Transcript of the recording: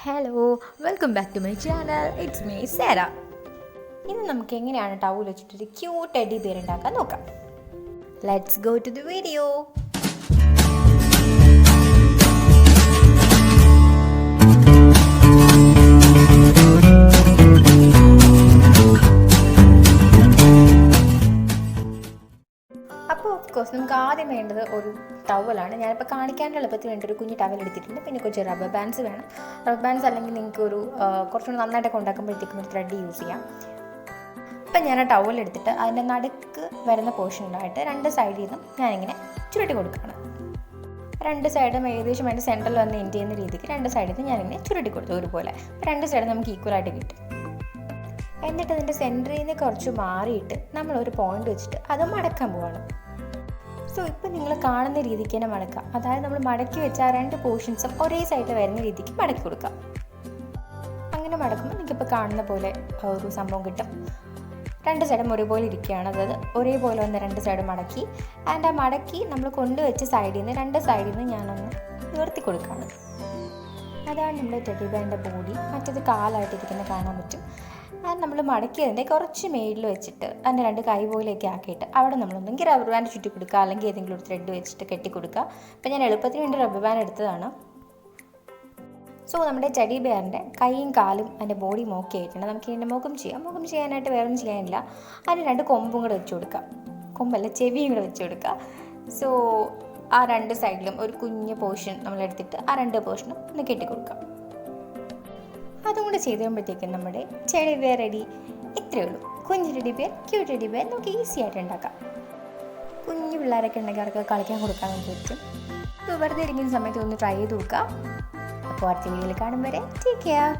Hello, welcome back to my channel. It's me Sara. ഇന്ന് നമുക്ക് എങ്ങനെയാണ് ടവൽ വെച്ചിട്ടൊരു ക്യൂട്ട് ടെഡി ബിയർ ഉണ്ടാക്കാൻ നോക്കാം. Let's go to the video. അപ്പോൾ ഓഫ് കോഴ്സ് നമുക്ക് ആദ്യം വേണ്ടത് ഒരു ടവലാണ്. ഞാനിപ്പോൾ കാണിക്കാനുള്ള എളുപ്പത്തിന് വേണ്ടി ഒരു കുഞ്ഞ് ടവൽ എടുത്തിട്ടുണ്ട്. പിന്നെ കുറച്ച് റബ്ബർ ബാൻഡ്സ് വേണം. റബ്ബർ ബാൻഡ്സ് അല്ലെങ്കിൽ നിങ്ങൾക്ക് കുറച്ചുകൂടി നന്നായിട്ടൊക്കെ ഉണ്ടാക്കുമ്പോഴത്തേക്കും ഒരു ത്രെഡ് യൂസ് ചെയ്യാം. അപ്പം ഞാൻ ആ ടവൽ എടുത്തിട്ട് അതിൻ്റെ നടുക്ക് വരുന്ന പോർഷനിലായിട്ട് രണ്ട് സൈഡിൽ നിന്നും ഞാനിങ്ങനെ ചുരുട്ടി കൊടുക്കുകയാണ്. രണ്ട് സൈഡും ഏകദേശം അതിൻ്റെ സെൻറ്ററിൽ വന്ന് എൻഡ് ചെയ്യുന്ന രീതിക്ക് രണ്ട് സൈഡിൽ നിന്ന് ഞാനിങ്ങനെ ചുരുട്ടി കൊടുത്തു ഒരുപോലെ. രണ്ട് സൈഡും നമുക്ക് ഈക്വലായിട്ട് കിട്ടും. എന്നിട്ട് അതിൻ്റെ സെൻറ്ററിൽ നിന്ന് കുറച്ച് മാറിയിട്ട് നമ്മളൊരു പോയിൻ്റ് വെച്ചിട്ട് അത് മടക്കാൻ പോവാണ്. സോ ഇപ്പം നിങ്ങൾ കാണുന്ന രീതിക്ക് തന്നെ മടക്കാം. അതായത് നമ്മൾ മടക്കി വെച്ച ആ രണ്ട് പോർഷൻസും ഒരേ സൈഡിൽ വരുന്ന രീതിക്ക് മടക്കി കൊടുക്കാം. അങ്ങനെ മടക്കുമ്പോൾ നിങ്ങൾക്കിപ്പോൾ കാണുന്ന പോലെ ഒരു സംഭവം കിട്ടും. രണ്ട് സൈഡും ഒരുപോലെ ഇരിക്കുകയാണ്. അതായത് ഒരേപോലെ വന്ന് രണ്ട് സൈഡ് മടക്കി ആൻഡ് ആ മടക്കി നമ്മൾ കൊണ്ടുവച്ച സൈഡിൽ നിന്ന് രണ്ട് സൈഡിൽ നിന്ന് ഞാനൊന്ന് ഉയർത്തി കൊടുക്കുകയാണ്. അതാണ് നമ്മുടെ ടെഡി ബെയറിൻ്റെ ബോഡി. മറ്റത് കാലായിട്ടിരിക്കുന്ന കാണാൻ പറ്റും. അത് നമ്മൾ മടക്കിയതിൻ്റെ കുറച്ച് മേളിൽ വെച്ചിട്ട് അതിൻ്റെ രണ്ട് കൈ പോലെയൊക്കെ ആക്കിയിട്ട് അവിടെ നമ്മളൊന്നെങ്കിൽ റബ്ബർ ബാൻഡ് ചുറ്റി കൊടുക്കുക, അല്ലെങ്കിൽ ഏതെങ്കിലും ഒരു ത്രെഡ് വെച്ചിട്ട് കെട്ടി കൊടുക്കുക. അപ്പോൾ ഞാൻ എളുപ്പത്തിന് വേണ്ടി റബ്ബർ ബാൻഡ് എടുത്തതാണ്. സോ നമ്മുടെ ടെഡി ബെയറിൻ്റെ കൈയും കാലും അതിൻ്റെ ബോഡിയും ഓക്കെ ആയിട്ടുണ്ട്. നമുക്ക് ഇതിൻ്റെ മുഖം ചെയ്യാനായിട്ട് വേറെ ഒന്നും ചെയ്യാനില്ല. അതിന് രണ്ട് കൊമ്പും കൂടെ വെച്ച് കൊടുക്കുക. കൊമ്പല്ല, ചെവിയും കൂടെ വെച്ച് കൊടുക്കുക. സോ ആ രണ്ട് സൈഡിലും ഒരു കുഞ്ഞ് പോർഷൻ നമ്മളെടുത്തിട്ട് ആ രണ്ട് പോർഷനും ഒന്ന് കെട്ടിക്കൊടുക്കുക. അതും കൂടെ ചെയ്ത് കഴിയുമ്പോഴത്തേക്കും നമ്മുടെ ടെഡി ബെയർ റെഡി. ഇത്രയേ ഉള്ളൂ. കുഞ്ഞു teddy bear, cute teddy bear നമുക്ക് ഈസി ആയിട്ട് ഉണ്ടാക്കാം. കുഞ്ഞു പിള്ളേരൊക്കെ ഉണ്ടെങ്കിൽ അവർക്ക് കളിക്കാൻ കൊടുക്കാൻ പറ്റും. വെറുതെ ഇരിക്കുന്ന സമയത്ത് ഒന്ന് ട്രൈ ചെയ്ത് നോക്കുക. അപ്പോൾ അടുത്ത വീഡിയോയിൽ കാണും വരെ ടേക്ക് കെയർ.